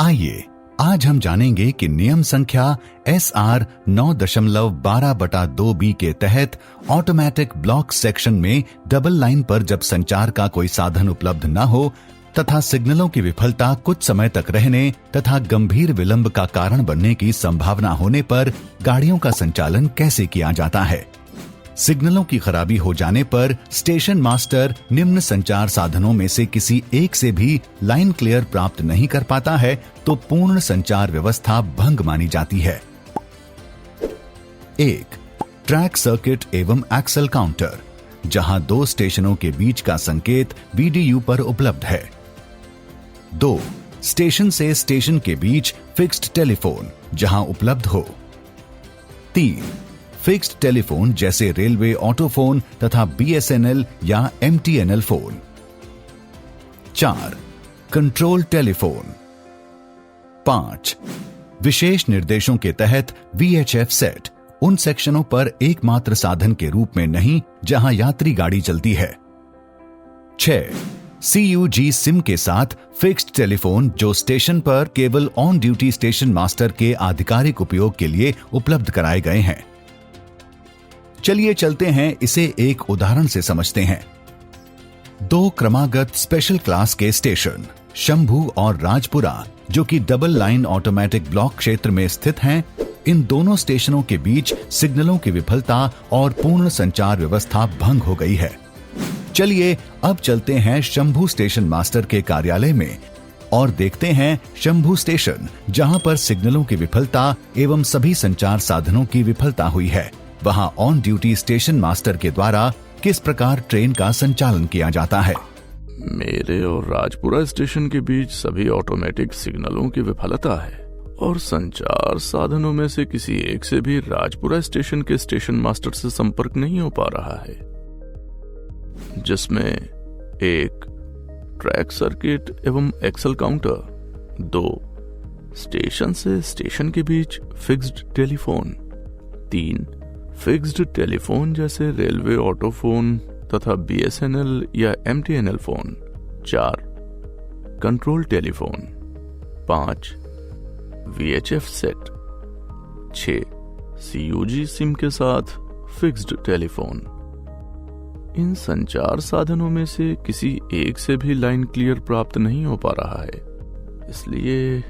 आइए आज हम जानेंगे कि नियम संख्या SR 9.12/2B के तहत ऑटोमेटिक ब्लॉक सेक्शन में डबल लाइन पर जब संचार का कोई साधन उपलब्ध न हो तथा सिग्नलों की विफलता कुछ समय तक रहने तथा गंभीर विलंब का कारण बनने की संभावना होने पर गाड़ियों का संचालन कैसे किया जाता है। सिग्नलों की खराबी हो जाने पर स्टेशन मास्टर निम्न संचार साधनों में से किसी एक से भी लाइन क्लियर प्राप्त नहीं कर पाता है तो पूर्ण संचार व्यवस्था भंग मानी जाती है। 1. ट्रैक सर्किट एवं एक्सल काउंटर, जहां दो स्टेशनों के बीच का संकेत VDU पर उपलब्ध है। 2. स्टेशन से स्टेशन के बीच फिक्स्ड टेलीफोन, जहां उपलब्ध हो। 3. फिक्स्ड टेलीफोन जैसे रेलवे ऑटोफोन तथा BSNL या MTNL फोन। 4. Control telephone. 5. विशेष निर्देशों के तहत VHF सेट उन सेक्शनों पर एकमात्र साधन के रूप में नहीं जहां यात्री गाड़ी चलती है। 6. CUG सिम के साथ फिक्स्ड टेलीफोन जो स्टेशन पर केवल ऑन ड्यूटी स्टेशन मास्टर के आधिकारिक उपयोग के लिए उपलब्ध कराए गए हैं। चलिए चलते हैं इसे एक उदाहरण से समझते हैं। 2 क्रमागत स्पेशल क्लास के स्टेशन शंभू और राजपुरा जो कि डबल लाइन ऑटोमेटिक ब्लॉक क्षेत्र में स्थित हैं, इन दोनों स्टेशनों के बीच सिग्नलों की विफलता और पूर्ण संचार व्यवस्था भंग हो गई है। चलिए अब चलते हैं शंभू स्टेशन मास्टर के कार्यालय में और देखते हैं शंभू स्टेशन जहां पर सिग्नलों की विफलता एवं सभी संचार साधनों की विफलता हुई है, वहां ऑन ड्यूटी स्टेशन मास्टर के द्वारा किस प्रकार ट्रेन का संचालन किया जाता है। मेरे और राजपुरा स्टेशन के बीच सभी ऑटोमेटिक सिग्नलों की विफलता है और संचार साधनों में से किसी एक से भी राजपुरा स्टेशन के स्टेशन मास्टर से संपर्क नहीं हो पा रहा है, जिसमें 1. ट्रैक सर्किट एवं एक्सल काउंटर। 2. स्टेशन से स्टेशन के बीच फिक्स्ड टेलीफोन। 3. फिक्स्ड टेलीफोन जैसे रेलवे ऑटोफोन तथा BSNL या MTNL phone. 4. Control telephone. 5. VHF set. 6. CUG SIM के साथ फिक्स्ड टेलीफोन। इन संचार साधनों में से किसी एक से भी लाइन क्लियर प्राप्त नहीं हो पा रहा है, इसलिए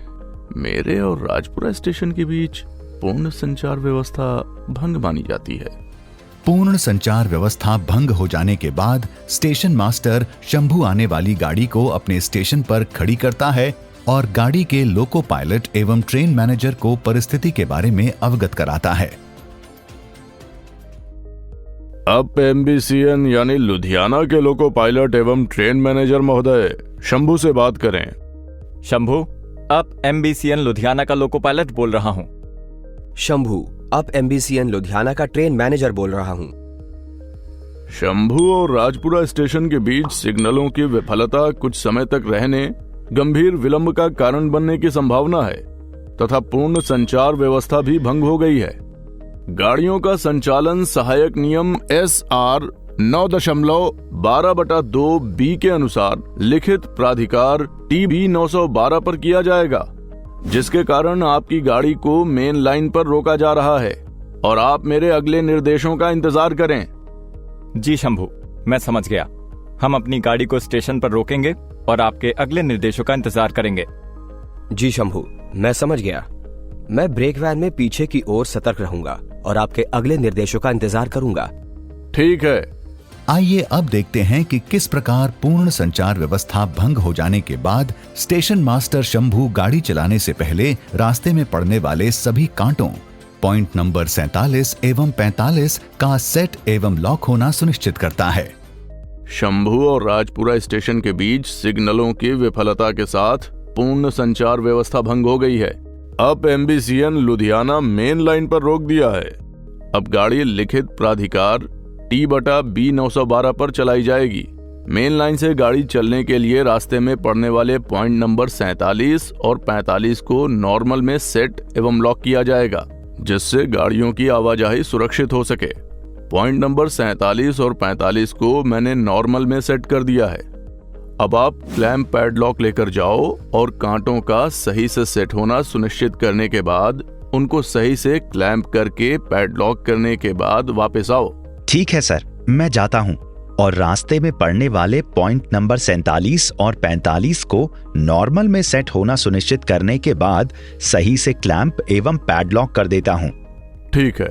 मेरे और राजपुरा स्टेशन के बीच पूर्ण संचार व्यवस्था भंग मानी जाती है। पूर्ण संचार व्यवस्था भंग हो जाने के बाद स्टेशन मास्टर शंभू आने वाली गाड़ी को अपने स्टेशन पर खड़ी करता है और गाड़ी के लोको पायलट एवं ट्रेन मैनेजर को परिस्थिति के बारे में अवगत कराता है। अब MBCN यानी लुधियाना के लोको पायलट एवं ट्रेन मैनेजर महोदय शंभू से बात करें। शंभू, अब MBCN लुधियाना का लोको पायलट बोल रहा हूँ। शंभू, अब MBCN लुधियाना का ट्रेन मैनेजर बोल रहा हूँ। शंभू और राजपुरा स्टेशन के बीच सिग्नलों की विफलता कुछ समय तक रहने, गंभीर विलंब का कारण बनने की संभावना है तथा पूर्ण संचार व्यवस्था भी भंग हो गई है। गाड़ियों का संचालन सहायक नियम SR 9.12/2B के अनुसार लिखित प्राधिकार TB 912 पर किया जाएगा, जिसके कारण आपकी गाड़ी को मेन लाइन पर रोका जा रहा है और आप मेरे अगले निर्देशों का इंतजार करें। जी शंभू, मैं समझ गया। हम अपनी गाड़ी को स्टेशन पर रोकेंगे और आपके अगले निर्देशों का इंतजार करेंगे। जी शंभू, मैं समझ गया। मैं ब्रेक वैन में पीछे की ओर सतर्क रहूंगा और आपके अगले निर्देशों का इंतजार करूंगा। ठीक है। आइए अब देखते हैं कि किस प्रकार पूर्ण संचार व्यवस्था भंग हो जाने के बाद स्टेशन मास्टर शंभू गाड़ी चलाने से पहले रास्ते में पड़ने वाले सभी कांटों पॉइंट नंबर 47 एवं 45 का सेट एवं लॉक होना सुनिश्चित करता है। शंभू और राजपुरा स्टेशन के बीच सिग्नलों की विफलता के साथ पूर्ण संचार व्यवस्था भंग हो गई है। अब MBCN लुधियाना मेन लाइन पर रोक दिया है। अब गाड़ी लिखित प्राधिकार T/B 912 पर चलाई जाएगी। मेन लाइन से गाड़ी चलने के लिए रास्ते में पड़ने वाले पॉइंट नंबर 47 और 45 को नॉर्मल में सेट एवं लॉक किया जाएगा, जिससे गाड़ियों की आवाजाही सुरक्षित हो सके। पॉइंट नंबर 47 और 45 को मैंने नॉर्मल में सेट कर दिया है। अब आप क्लैंप पैडलॉक लेकर जाओ और कांटों का सही से सेट होना सुनिश्चित करने के बाद उनको सही से क्लैंप करके पैडलॉक करने के बाद वापस आओ। ठीक है सर, मैं जाता हूँ और रास्ते में पड़ने वाले पॉइंट नंबर 47 और 45 को नॉर्मल में सेट होना सुनिश्चित करने के बाद सही से क्लैंप एवं पैडलॉक कर देता हूँ। ठीक है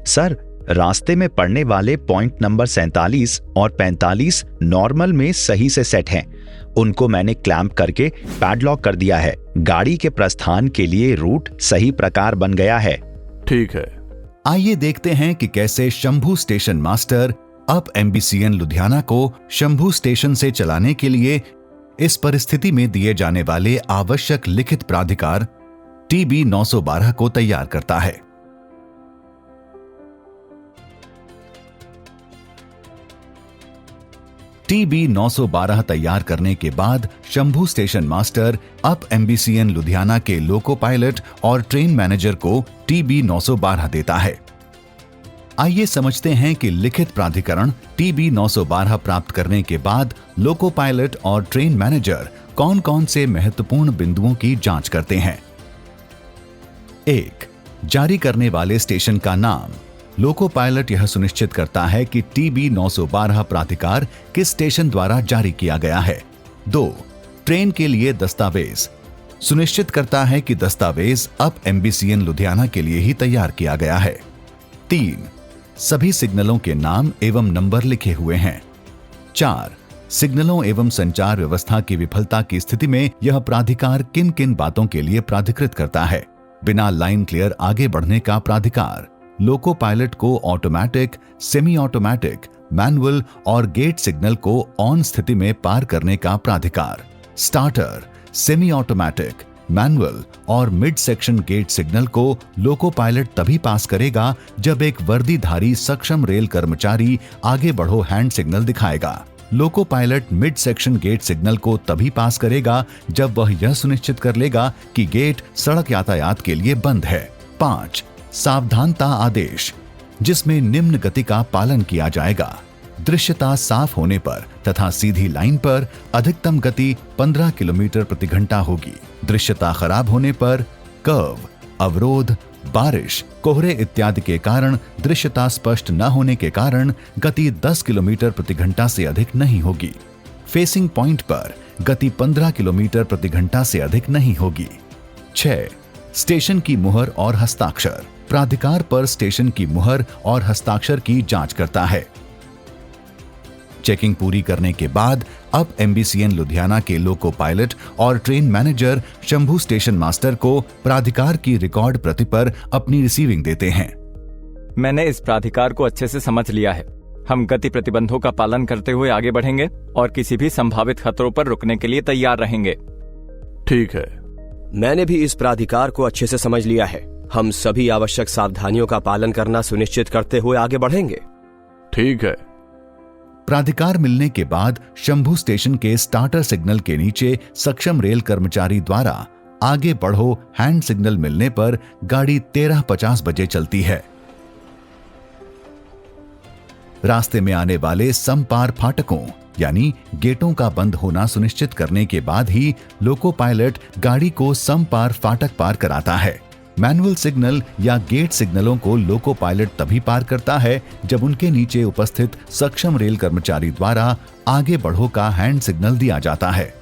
सर, रास्ते में पड़ने वाले पॉइंट नंबर 47 और 45 नॉर्मल में सही से सेट हैं। उनको मैंने क्लैंप करके पैडलॉक कर दिया है। गाड़ी के प्रस्थान के लिए रूट सही प्रकार बन गया है। ठीक है। आइए देखते हैं कि कैसे शंभू स्टेशन मास्टर अब एमबीसीएन लुधियाना को शंभू स्टेशन से चलाने के लिए इस परिस्थिति में दिए जाने वाले आवश्यक लिखित प्राधिकार TB 912 को तैयार करता है। TB 912 तैयार करने के बाद शंभू स्टेशन मास्टर अब एमबीसीएन लुधियाना के लोको पायलट और ट्रेन मैनेजर को TB 912 देता है। आइए समझते हैं कि लिखित प्राधिकरण TB 912 प्राप्त करने के बाद लोको पायलट और ट्रेन मैनेजर कौन कौन से महत्वपूर्ण बिंदुओं की जांच करते हैं। 1. जारी करने वाले स्टेशन का नाम। लोको पायलट यह सुनिश्चित करता है कि TB 912 प्राधिकार किस स्टेशन द्वारा जारी किया गया है। 2. ट्रेन के लिए दस्तावेज। सुनिश्चित करता है कि दस्तावेज अब एमबीसीएन लुधियाना के लिए ही तैयार किया गया है। 3. सभी सिग्नलों के नाम एवं नंबर लिखे हुए हैं। 4. सिग्नलों एवं संचार व्यवस्था की विफलता की स्थिति में यह प्राधिकार किन किन बातों के लिए प्राधिकृत करता है। बिना लाइन क्लियर आगे बढ़ने का प्राधिकार। लोको पायलट को ऑटोमेटिक, सेमी ऑटोमेटिक, मैनुअल और गेट सिग्नल को ऑन स्थिति में पार करने का प्राधिकार। स्टार्टर, सेमी ऑटोमेटिक, मैनुअल और मिड सेक्शन गेट सिग्नल को लोको पायलट तभी पास करेगा जब एक वर्दीधारी सक्षम रेल कर्मचारी आगे बढ़ो हैंड सिग्नल दिखाएगा। Loco pilot mid section gate signal को तभी पास करेगा जब वह यह सुनिश्चित कर लेगा कि गेट सड़क यातायात के लिए बंद है। 5. सावधानता आदेश, जिसमें निम्न गति का पालन किया जाएगा। दृश्यता साफ होने पर तथा सीधी लाइन पर अधिकतम गति 15 किलोमीटर प्रति घंटा होगी। दृश्यता खराब होने पर कर्व, अवरोध, बारिश, कोहरे इत्यादि के कारण दृश्यता स्पष्ट न होने के कारण गति 10 किलोमीटर प्रति घंटा से अधिक नहीं होगी। फेसिंग पॉइंट पर गति 15 किलोमीटर प्रति घंटा से अधिक नहीं होगी। 6. स्टेशन की मुहर और हस्ताक्षर। प्राधिकार पर स्टेशन की मुहर और हस्ताक्षर की जांच करता है। चेकिंग पूरी करने के बाद अब एमबीसीएन लुधियाना के लोको पायलट और train manager Shambhu station master को प्राधिकार की रिकॉर्ड प्रति पर अपनी रिसीविंग देते हैं। मैंने इस प्राधिकार को अच्छे से समझ लिया है। हम गति प्रतिबंधों का पालन करते हुए आगे बढ़ेंगे और किसी भी संभावित खतरों पर रुकने के लिए तैयार रहेंगे। ठीक है। मैंने भी इस प्राधिकार को अच्छे से समझ लिया है। हम सभी आवश्यक सावधानियों का पालन करना सुनिश्चित करते हुए आगे बढ़ेंगे। ठीक है। प्राधिकार मिलने के बाद शंभू स्टेशन के स्टार्टर सिग्नल के नीचे सक्षम रेल कर्मचारी द्वारा आगे बढ़ो हैंड सिग्नल मिलने पर गाड़ी 13:50 बजे चलती है। रास्ते में आने वाले समपार फाटकों यानी गेटों का बंद होना सुनिश्चित करने के बाद ही लोको पायलट गाड़ी को समपार फाटक पार कराता है। मैनुअल सिग्नल या गेट सिग्नलों को लोको पायलट तभी पार करता है जब उनके नीचे उपस्थित सक्षम रेल कर्मचारी द्वारा आगे बढ़ो का हैंड सिग्नल दिया जाता है।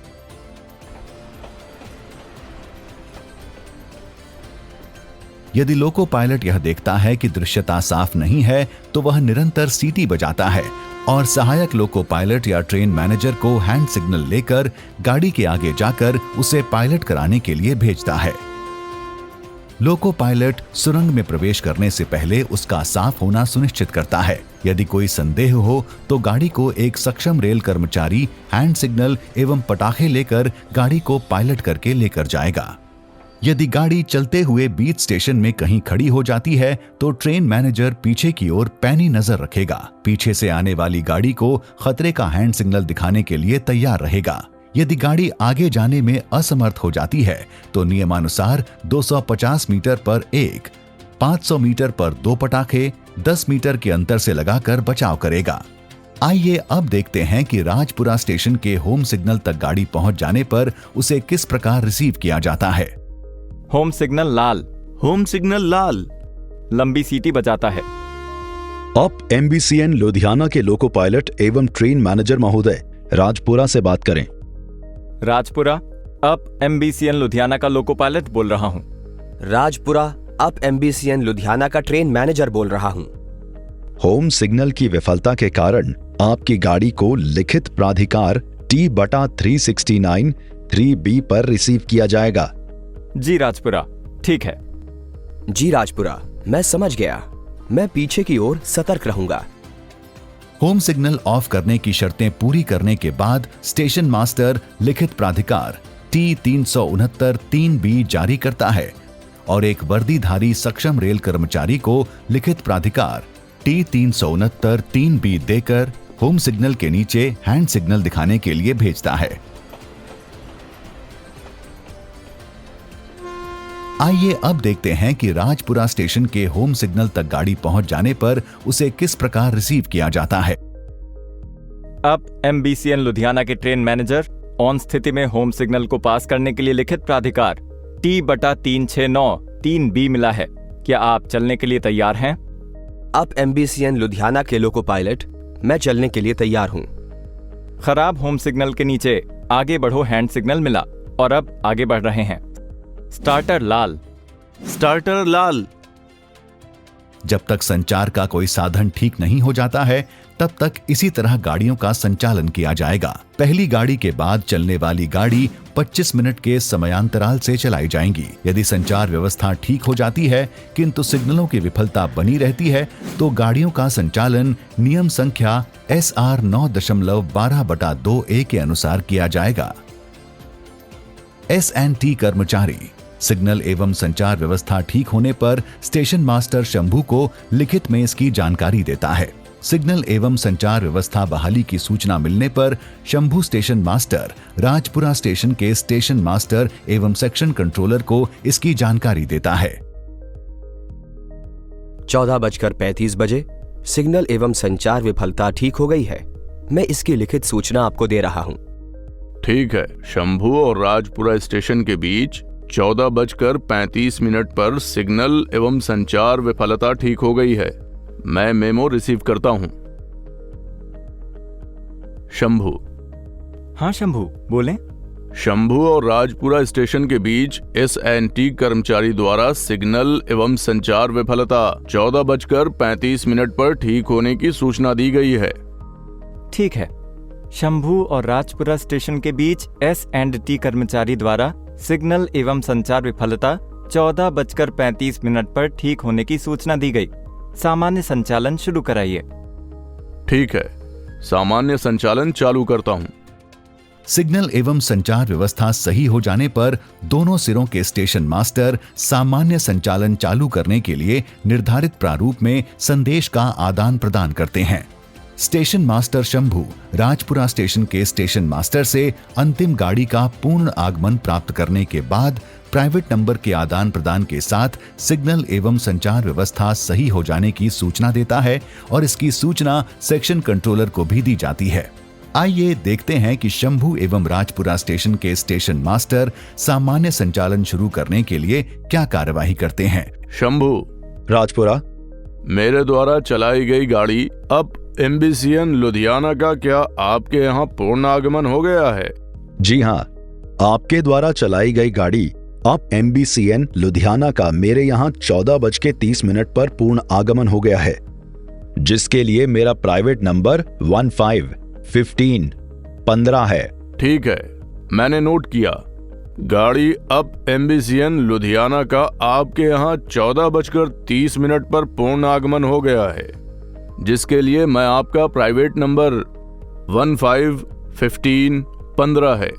यदि लोको पायलट यह देखता है कि दृश्यता साफ नहीं है तो वह निरंतर सीटी बजाता है और सहायक लोको पायलट या ट्रेन मैनेजर को हैंड सिग्नल लेकर गाड़ी के आगे जाकर उसे पायलट कराने के लिए भेजता है। लोको पायलट सुरंग में प्रवेश करने से पहले उसका साफ होना सुनिश्चित करता है। यदि कोई संदेह हो तो गाड़ी को एक सक्षम रेल कर्मचारी हैंड सिग्नल एवं पटाखे लेकर गाड़ी को पायलट करके लेकर जाएगा। यदि गाड़ी चलते हुए बीच स्टेशन में कहीं खड़ी हो जाती है तो ट्रेन मैनेजर पीछे की ओर पैनी नजर रखेगा। पीछे से आने वाली गाड़ी को खतरे का हैंड सिग्नल दिखाने के लिए तैयार रहेगा। यदि गाड़ी आगे जाने में असमर्थ हो जाती है तो नियमानुसार 250 मीटर पर एक, 500 मीटर पर 2 पटाखे 10 मीटर के अंतर से लगाकर बचाव करेगा। आइए अब देखते हैं कि राजपुरा स्टेशन के होम सिग्नल तक गाड़ी पहुंच जाने पर उसे किस प्रकार रिसीव किया जाता है। होम सिग्नल लाल। होम सिग्नल लाल। लंबी सीटी बजाता है। आप MBCN लुधियाना के लोको पायलट एवं ट्रेन मैनेजर महोदय, राजपुरा से बात करें। राजपुरा, अब MBCN लुधियाना का लोको पायलट बोल रहा हूँ। राजपुरा, अब MBCN लुधियाना का ट्रेन मैनेजर बोल रहा हूँ। होम सिग्नल की विफलता के कारण आपकी गाड़ी को लिखित प्राधिकार T/369 3B पर रिसीव किया जाएगा। जी राजपुरा, ठीक है। जी राजपुरा, मैं समझ गया। मैं पीछे की ओर सतर्क रहूंगा। होम सिग्नल ऑफ करने की शर्तें पूरी करने के बाद स्टेशन मास्टर लिखित प्राधिकार T369 3B जारी करता है और एक वर्दीधारी सक्षम रेल कर्मचारी को लिखित प्राधिकार T369 3B देकर होम सिग्नल के नीचे हैंड सिग्नल दिखाने के लिए भेजता है। आइए अब देखते हैं कि राजपुरा स्टेशन के होम सिग्नल तक गाड़ी पहुंच जाने पर उसे किस प्रकार रिसीव किया जाता है। अब MBCN लुधियाना के ट्रेन मैनेजर ऑन स्थिति में होम सिग्नल को पास करने के लिए लिखित प्राधिकार T/369 3B मिला है। क्या आप चलने के लिए तैयार हैं? अब MBCN लुधियाना के लोको पायलट, मैं चलने के लिए तैयार हूँ। खराब होम सिग्नल के नीचे आगे बढ़ो हैंड सिग्नल मिला और अब आगे बढ़ रहे हैं। स्टार्टर लाल। स्टार्टर लाल। जब तक संचार का कोई साधन ठीक नहीं हो जाता है तब तक इसी तरह गाड़ियों का संचालन किया जाएगा। पहली गाड़ी के बाद चलने वाली गाड़ी 25 मिनट के समयांतराल से चलाई जाएंगी। यदि संचार व्यवस्था ठीक हो जाती है किंतु सिग्नलों की विफलता बनी रहती है तो गाड़ियों का संचालन नियम संख्या SR 9.12/2A के अनुसार किया जाएगा। S&T कर्मचारी सिग्नल एवं संचार व्यवस्था ठीक होने पर स्टेशन मास्टर शंभू को लिखित में इसकी जानकारी देता है। सिग्नल एवं संचार व्यवस्था बहाली की सूचना मिलने पर Shambhu station master Rajpura station के स्टेशन मास्टर एवं सेक्शन कंट्रोलर को इसकी जानकारी देता है। 14:35 सिग्नल एवं संचार विफलता ठीक हो गई है। मैं इसकी लिखित सूचना आपको दे रहा हूँ। ठीक है। शंभू और राजपुरा स्टेशन के बीच 14:35 पर सिग्नल एवं संचार विफलता ठीक हो गई है। मैं मेमो रिसीव करता हूं। शंभू। हाँ शंभू, बोलें। शंभू और राजपुरा स्टेशन के बीच S&T कर्मचारी द्वारा सिग्नल एवं संचार विफलता 14:35 पर ठीक होने की सूचना दी गई है। ठीक है। शंभू और राजपुरा स्टेशन के बीच S&T कर्मचारी द्वारा सिग्नल एवं संचार विफलता 14:35 पर ठीक होने की सूचना दी गई। सामान्य संचालन शुरू कराइए। ठीक है, सामान्य संचालन चालू करता हूं। सिग्नल एवं संचार व्यवस्था सही हो जाने पर दोनों सिरों के स्टेशन मास्टर सामान्य संचालन चालू करने के लिए निर्धारित प्रारूप में संदेश का आदान प्रदान करते हैं। Station master Shambhu Rajpura station के स्टेशन मास्टर से अंतिम गाड़ी का पूर्ण आगमन प्राप्त करने के बाद प्राइवेट नंबर के आदान प्रदान के साथ सिग्नल एवं संचार व्यवस्था सही हो जाने की सूचना देता है और इसकी सूचना सेक्शन कंट्रोलर को भी दी जाती है। आइए देखते हैं कि शंभू एवं राजपुरा स्टेशन के स्टेशन मास्टर सामान्य संचालन शुरू करने के लिए क्या कार्यवाही करते हैं। शंभू। राजपुरा। मेरे द्वारा चलाई गई गाड़ी अब MBCN लुधियाना का क्या आपके यहाँ पूर्ण आगमन हो गया है? जी हाँ, आपके द्वारा चलाई गई गाड़ी अब MBCN लुधियाना का मेरे यहाँ 14:30 पर पूर्ण आगमन हो गया है, जिसके लिए मेरा प्राइवेट नंबर 1515 है। ठीक है, मैंने नोट किया। गाड़ी अब MBCN लुधियाना का आपके यहाँ 14:30 पर पूर्ण आगमन हो गया है, जिसके लिए मैं आपका प्राइवेट नंबर 1515 है।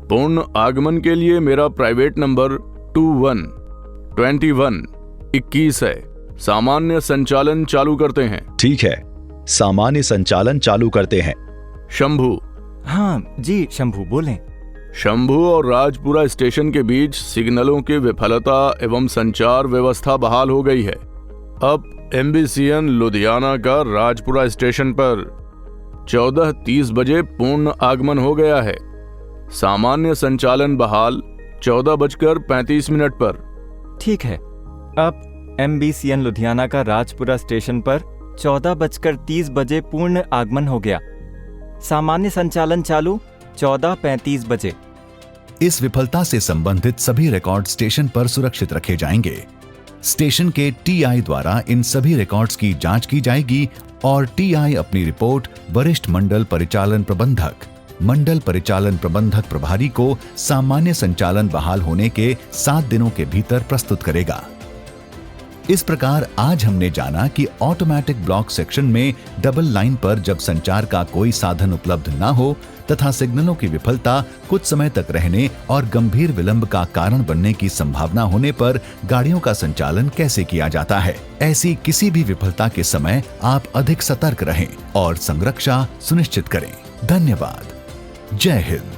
पूर्ण आगमन के लिए मेरा प्राइवेट नंबर 21 है। सामान्य संचालन चालू करते हैं। ठीक है, सामान्य संचालन चालू करते हैं। शंभू। हाँ जी शंभू, बोलें। शंभू और राजपुरा स्टेशन के बीच सिग्नलों की विफलता एवं संचार व्यवस्था बहाल हो गई है। अब MBCN लुधियाना का राजपुरा स्टेशन पर 14:30 बजे पूर्ण आगमन हो गया है। सामान्य संचालन बहाल 14:35 पर। ठीक है। अब MBCN लुधियाना का राजपुरा स्टेशन पर 14:30 बजे पूर्ण आगमन हो गया। सामान्य संचालन चालू 14:35 बजे। इस विफलता से संबंधित सभी रिकॉर्ड स्टेशन पर सुरक्षित रखे जाएंगे। स्टेशन के TI द्वारा इन सभी रिकॉर्ड्स की जांच की जाएगी और TI अपनी रिपोर्ट वरिष्ठ मंडल परिचालन प्रबंधक प्रभारी को सामान्य संचालन बहाल होने के 7 दिनों के भीतर प्रस्तुत करेगा। इस प्रकार आज हमने जाना कि ऑटोमेटिक ब्लॉक सेक्शन में डबल लाइन पर जब संचार का कोई साधन उपलब्ध ना हो तथा सिग्नलों की विफलता कुछ समय तक रहने और गंभीर विलंब का कारण बनने की संभावना होने पर गाड़ियों का संचालन कैसे किया जाता है। ऐसी किसी भी विफलता के समय आप अधिक सतर्क रहें और संरक्षा सुनिश्चित करें। धन्यवाद। जय हिंद।